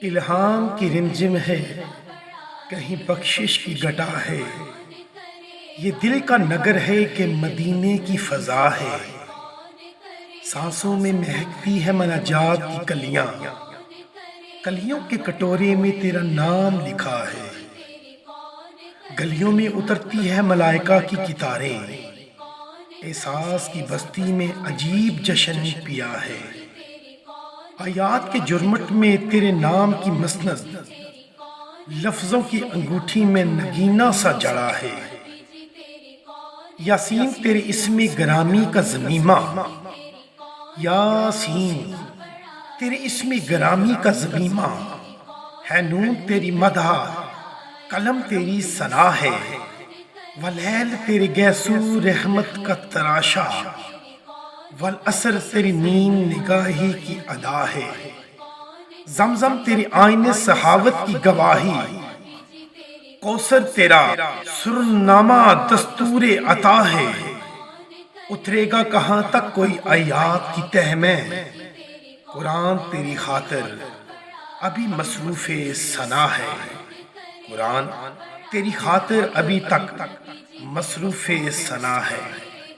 الہام کی رمجم ہے، کہیں بخشش کی گٹا ہے، یہ دل کا نگر ہے کہ مدینے کی فضا ہے، سانسوں میں مہکتی ہے مناجات کی کلیاں، کلیوں کے کٹورے میں تیرا نام لکھا ہے، گلیوں میں اترتی ہے ملائکہ کی کتاریں، احساس کی بستی میں عجیب جشن پیا ہے، آیات کے جرمٹ میں تیرے نام کی مسند، لفظوں کی انگوٹھی میں نگینہ سا جڑا ہے، یاسین تیرے اسم گرامی کا ضمیمہ، یاسین تیرے اسم گرامی کا ضمیمہ ہے، نون تیری مدح، قلم تیری ثنا ہے، واللیل تیرے گیسو رحمت کا تراشا، والعصر تیری نیم نگاہی کی ادا ہے، زمزم تیری آئین صحاوت کی گواہی، کوثر تیرا سرنامہ دستور عطا ہے، اترے گا کہاں تک کوئی آیات کی تہ میں، قرآن تیری خاطر ابھی مصروف ثنا ہے، قرآن تیری خاطر ابھی تک مصروف ثنا ہے۔